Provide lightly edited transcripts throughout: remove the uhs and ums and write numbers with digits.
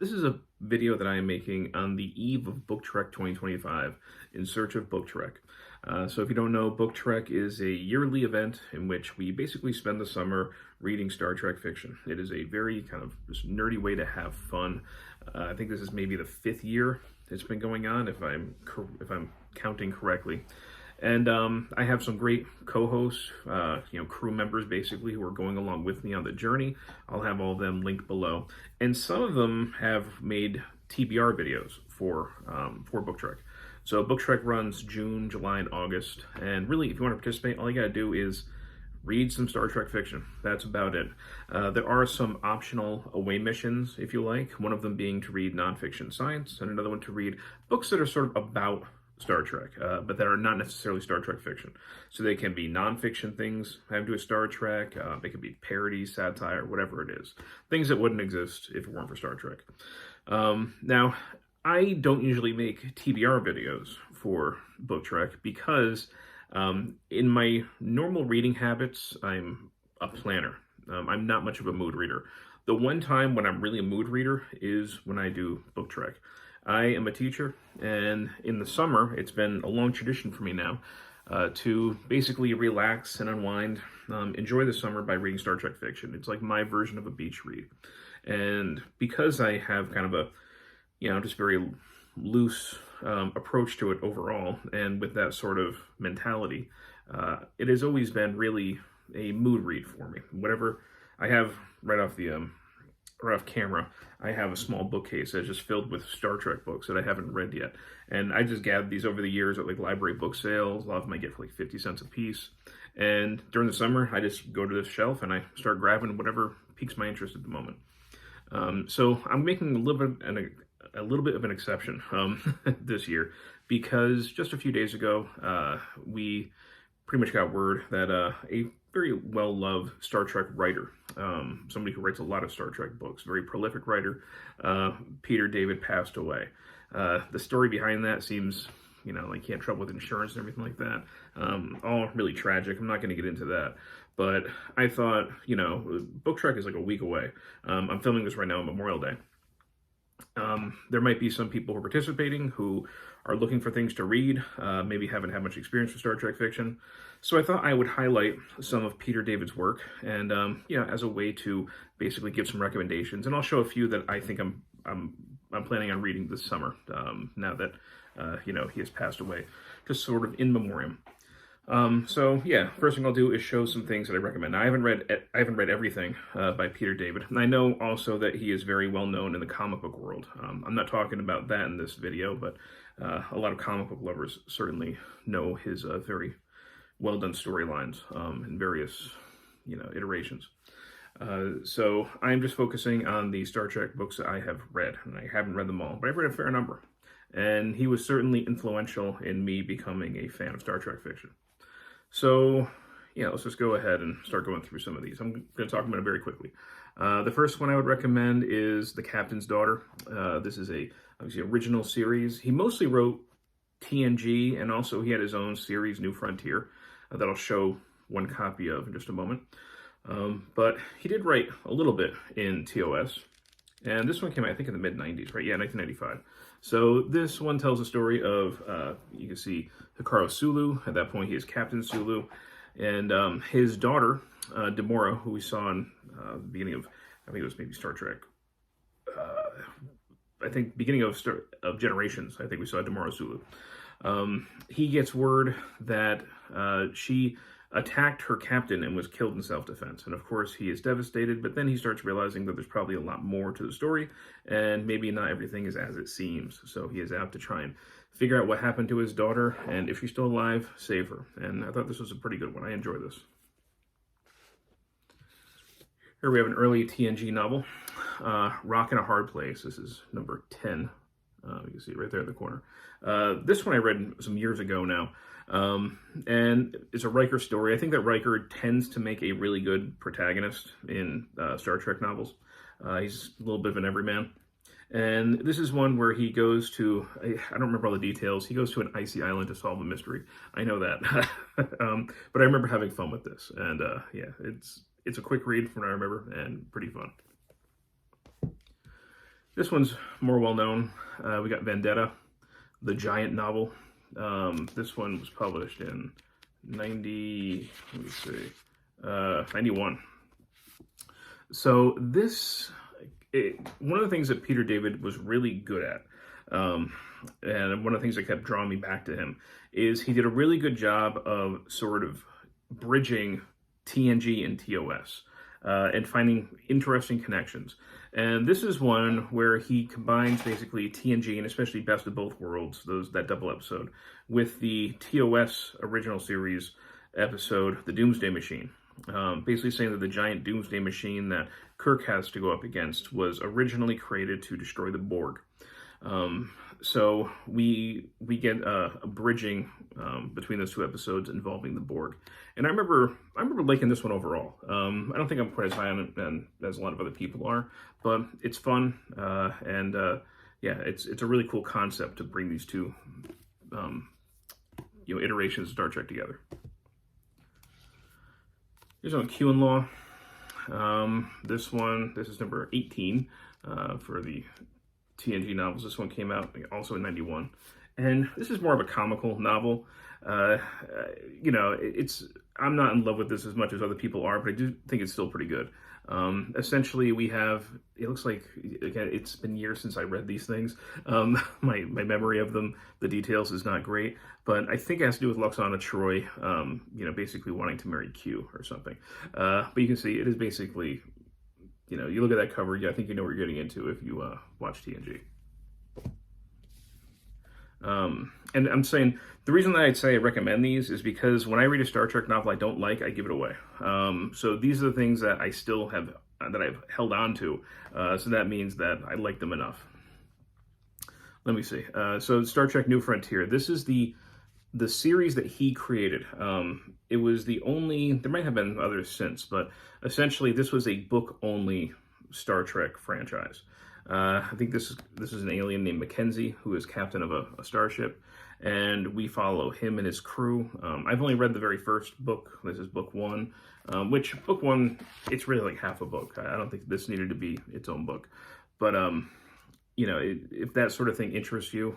This is a video that I am making on the eve of Book Trek 2025, in search of Book Trek. So if you don't know, Book Trek is a yearly event in which we basically spend the summer reading Star Trek fiction. It is a very kind of just nerdy way to have fun. I think this is maybe the 5th year it's been going on, if I'm counting correctly. And I have some great co-hosts, crew members basically, who are going along with me on the journey. I'll have all of them linked below. And some of them have made TBR videos for Book Trek. So Book Trek runs June, July, and August. And really, if you want to participate, all you got to do is read some Star Trek fiction. That's about it. There are some optional away missions, if you like. One of them being to read nonfiction science, and another one to read books that are sort of about Star Trek, but that are not necessarily Star Trek fiction. So they can be nonfiction things having to do with Star Trek. They could be parody, satire, whatever it is. Things that wouldn't exist if it weren't for Star Trek. Now, I don't usually make TBR videos for Book Trek because in my normal reading habits, I'm a planner. I'm not much of a mood reader. The one time when I'm really a mood reader is when I do Book Trek. I am a teacher, and in the summer, it's been a long tradition for me now to basically relax and unwind, enjoy the summer by reading Star Trek fiction. It's like my version of a beach read. And because I have kind of a, just very loose approach to it overall, and with that sort of mentality, it has always been really a mood read for me. Whatever I have right off camera, I have a small bookcase that's just filled with Star Trek books that I haven't read yet. And I just gathered these over the years at like library book sales. A lot of them I get for like 50 cents a piece. And during the summer, I just go to this shelf and I start grabbing whatever piques my interest at the moment. So I'm making a little bit of an exception this year, because just a few days ago, we pretty much got word that a very well-loved Star Trek writer, somebody who writes a lot of Star Trek books, very prolific writer, Peter David, passed away. The story behind that seems, like he had trouble with insurance and everything like that. All really tragic. I'm not going to get into that. But I thought, Book Trek is like a week away. I'm filming this right now on Memorial Day. There might be some people who are participating who are looking for things to read, maybe haven't had much experience with Star Trek fiction. So I thought I would highlight some of Peter David's work, and as a way to basically give some recommendations. And I'll show a few that I think I'm planning on reading this summer, now that he has passed away, just sort of in memoriam. First thing I'll do is show some things that I recommend. Now, I haven't read everything by Peter David. And I know also that he is very well known in the comic book world. I'm not talking about that in this video, but a lot of comic book lovers certainly know his very well done storylines in various iterations. So I'm just focusing on the Star Trek books that I have read, and I haven't read them all, but I've read a fair number. And he was certainly influential in me becoming a fan of Star Trek fiction. So, let's just go ahead and start going through some of these. I'm going to talk about it very quickly. The first one I would recommend is The Captain's Daughter. This is obviously original series. He mostly wrote TNG, and also he had his own series, New Frontier, that I'll show one copy of in just a moment. But he did write a little bit in TOS. And this one came out, I think, in the mid-90s, right? Yeah, 1995. So this one tells the story of, you can see Hikaru Sulu. At that point, he is Captain Sulu. And his daughter, Demora, who we saw in the beginning of, I think it was maybe Star Trek. Beginning of Generations, I think we saw Demora Sulu. He gets word that she attacked her captain and was killed in self-defense. And of course, he is devastated, but then he starts realizing that there's probably a lot more to the story, and maybe not everything is as it seems. So he is out to try and figure out what happened to his daughter, and if she's still alive, save her. And I thought this was a pretty good one. I enjoy this. Here we have an early TNG novel, Rock in a Hard Place. This is number 10. You can see it right there in the corner. This one I read some years ago now. And it's a Riker story. I think that Riker tends to make a really good protagonist in Star Trek novels. He's a little bit of an everyman. And this is one where he goes to, I don't remember all the details, he goes to an icy island to solve a mystery. I know that. But I remember having fun with this. And it's a quick read from what I remember, and pretty fun. This one's more well-known. We got Vendetta, the giant novel. This one was published in 91. So this, one of the things that Peter David was really good at, and one of the things that kept drawing me back to him, is he did a really good job of sort of bridging TNG and TOS, and finding interesting connections. And this is one where he combines basically TNG and especially Best of Both Worlds, that double episode, with the TOS original series episode, The Doomsday Machine. Basically saying that the giant Doomsday Machine that Kirk has to go up against was originally created to destroy the Borg. So we get a bridging between those two episodes involving the Borg, and I remember liking this one overall. I don't think I'm quite as high on it as a lot of other people are, but it's fun, and yeah, it's a really cool concept to bring these two iterations of Star Trek together. Here's on Q and Law. This is number 18 for the TNG novels. This one came out also in 91. And this is more of a comical novel. I'm not in love with this as much as other people are, but I do think it's still pretty good. Essentially, we have, it looks like, again, it's been years since I read these things. My memory of them, the details is not great, but I think it has to do with Lwaxana Troi, basically wanting to marry Q or something. But you can see it is basically, you look at that cover, I think you know what you're getting into if you watch TNG. And I'm saying, the reason that I'd say I recommend these is because when I read a Star Trek novel I don't like, I give it away. So these are the things that I still have, that I've held on to. So that means that I like them enough. Let me see. So Star Trek New Frontier. This is the series that he created. It was the only, there might have been others since, but essentially this was a book-only Star Trek franchise. I think this is an alien named Mackenzie, who is captain of a starship, and we follow him and his crew. I've only read the very first book. This is book one, which book one, it's really like half a book. I don't think this needed to be its own book. But, if that sort of thing interests you,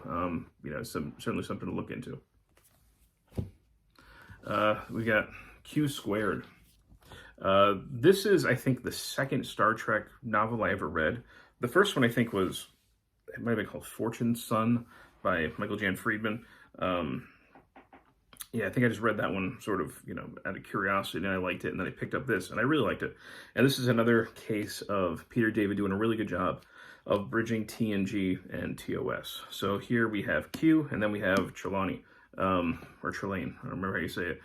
it's certainly something to look into. We got Q Squared. This is, I think, the second Star Trek novel I ever read. The first one, I think, it might have been called Fortune's Son by Michael Jan Friedman. Yeah, I think I just read that one sort of, out of curiosity, and I liked it, and then I picked up this, and I really liked it. And this is another case of Peter David doing a really good job of bridging TNG and TOS. So here we have Q, and then we have Trelawney, or Trelane, I don't remember how you say it,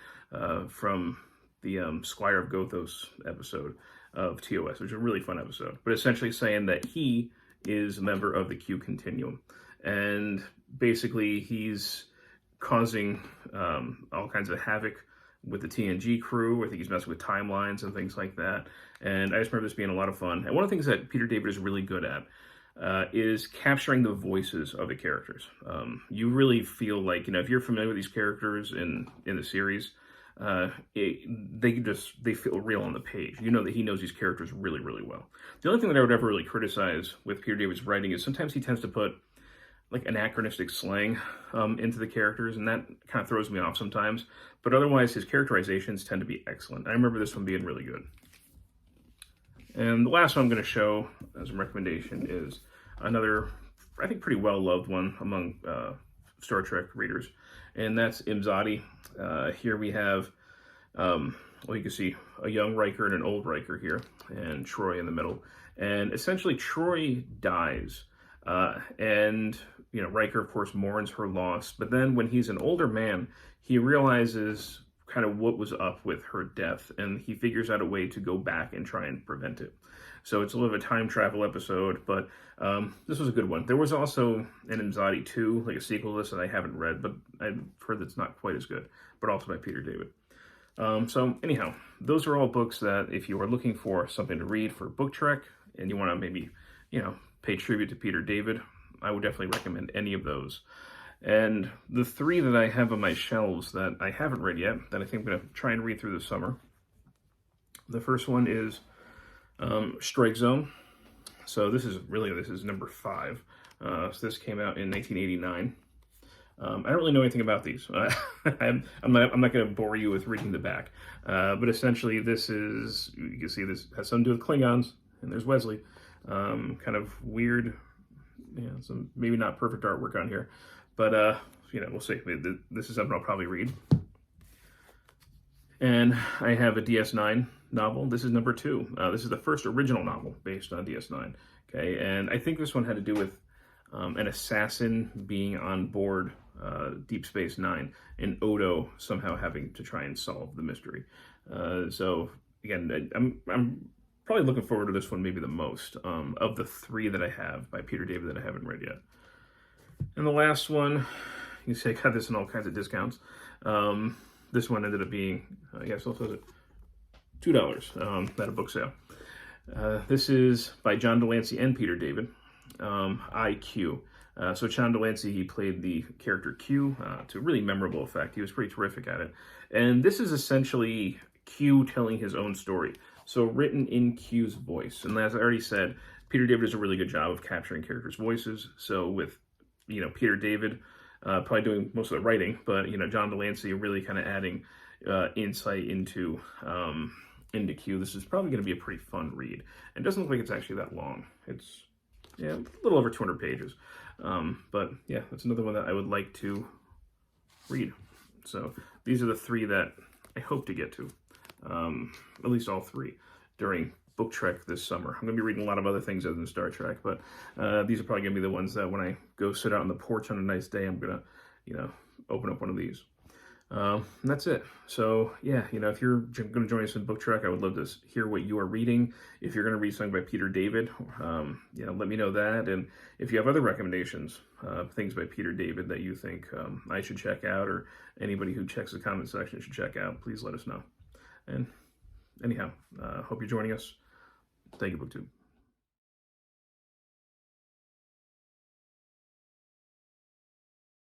from the Squire of Gothos episode of TOS, which is a really fun episode, but essentially saying that he is a member of the Q Continuum, and basically he's causing all kinds of havoc with the TNG crew. I think he's messing with timelines and things like that, and I just remember this being a lot of fun. And one of the things that Peter David is really good at is capturing the voices of the characters. You really feel like, if you're familiar with these characters in the series, they feel real on the page. You know that he knows these characters really, really well. The only thing that I would ever really criticize with Peter David's writing is sometimes he tends to put like anachronistic slang into the characters, and that kind of throws me off sometimes. But otherwise, his characterizations tend to be excellent. I remember this one being really good. And the last one I'm going to show as a recommendation is another, I think, pretty well-loved one among Star Trek readers, and that's Immadi. Here we have, you can see a young Riker and an old Riker here, and Troi in the middle. And essentially, Troi dies, and Riker, of course, mourns her loss. But then, when he's an older man, he realizes kind of what was up with her death, and he figures out a way to go back and try and prevent it. So it's a little bit of a time travel episode, but this was a good one. There was also an Immadi 2, like a sequel to this that I haven't read, but I've heard that's not quite as good, but also by Peter David. So anyhow, those are all books that if you are looking for something to read for Book Trek, and you want to maybe, pay tribute to Peter David, I would definitely recommend any of those. And the three that I have on my shelves that I haven't read yet, that I think I'm going to try and read through this summer. The first one is Strike Zone. So this is number 5. So this came out in 1989. I don't really know anything about these. I'm not going to bore you with reading the back. But essentially, you can see this has something to do with Klingons, and there's Wesley. Kind of weird, some maybe not perfect artwork on here, but we'll see. This is something I'll probably read. And I have a DS9 novel. This is number 2. This is the first original novel based on DS9. Okay, and I think this one had to do with an assassin being on board Deep Space Nine, and Odo somehow having to try and solve the mystery. So again, I'm probably looking forward to this one maybe the most of the 3 that I have by Peter David that I haven't read yet. And the last one, you say I got this in all kinds of discounts. This one ended up being, so says it, $2 at a book sale. This is by John Delancey and Peter David. IQ. So John Delancey, he played the character Q to really memorable effect. He was pretty terrific at it. And this is essentially Q telling his own story. So written in Q's voice. And as I already said, Peter David does a really good job of capturing characters' voices. So with, Peter David probably doing most of the writing, but, John Delancey really kind of adding insight into Q. This is probably going to be a pretty fun read. And it doesn't look like it's actually that long. It's a little over 200 pages. But yeah, that's another one that I would like to read. So these are the 3 that I hope to get to, at least all 3, during Book Trek this summer. I'm going to be reading a lot of other things other than Star Trek, but these are probably going to be the ones that when I go sit out on the porch on a nice day, I'm going to, open up one of these. And that's it. So yeah, if you're going to join us in Book Trek, I would love to hear what you are reading. If you're going to read something by Peter David, let me know that. And if you have other recommendations, things by Peter David that you think I should check out, or anybody who checks the comment section should check out, please let us know. And anyhow, hope you're joining us. Thank you, BookTube.